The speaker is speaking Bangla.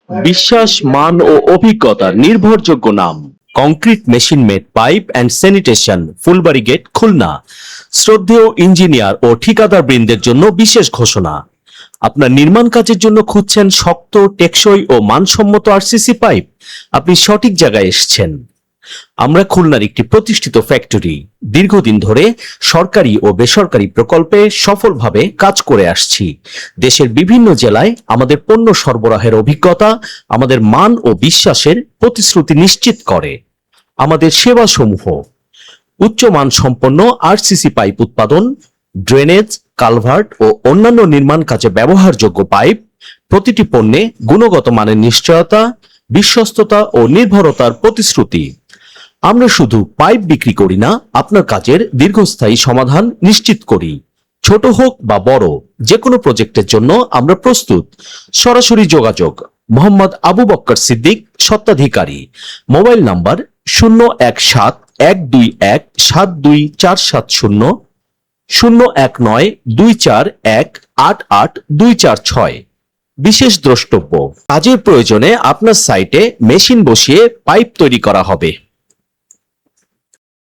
বিশ্বাস, মান ও অভিজ্ঞতার নির্ভরযোগ্য নাম concrete machine made pipe and sanitation, Phulbari gate, Khulna. শ্রদ্ধেয় ইঞ্জিনিয়ার ও ঠিকাদার বৃন্দের জন্য বিশেষ ঘোষণা। আপনার নির্মাণ কাজের জন্য খুঁজছেন শক্ত, টেকসই ও মানসম্মত আরসিসি পাইপ? আপনি সঠিক জায়গায় এসেছেন। আমরা খুলনার একটি প্রতিষ্ঠিত ফ্যাক্টরি, দীর্ঘদিন ধরে সরকারি ও বেসরকারি প্রকল্পে সফলভাবে কাজ করে আসছি। দেশের বিভিন্ন জেলায় আমাদের পণ্য সরবরাহের অভিজ্ঞতা আমাদের মান ও বিশ্বাসের প্রতিশ্রুতি নিশ্চিত করে। আমাদের সেবাসমূহ: উচ্চমান সম্পন্ন আরসিসি পাইপ উৎপাদন, ড্রেনেজ, কালভার্ট ও অন্যান্য নির্মাণ কাজে ব্যবহারযোগ্য পাইপ, প্রতিটি পণ্যে গুণগত মানের নিশ্চয়তা, বিশ্বস্ততা ও নির্ভরতার প্রতিশ্রুতি। আমরা শুধু পাইপ বিক্রি করি না, আপনার কাজের দীর্ঘস্থায়ী সমাধান নিশ্চিত করি। ছোট হোক বা বড়, যে কোনো প্রজেক্টের জন্য আমরা প্রস্তুত। সরাসরি যোগাযোগ: মোহাম্মদ আবু বক্কর সিদ্দিক, স্বত্বাধিকারী। Mobile number 017-121-72470, 019-241-88-246। বিশেষ দ্রষ্টব্য: কাজের প্রয়োজনে আপনার সাইটে মেশিন বসিয়ে পাইপ তৈরি করা হবে।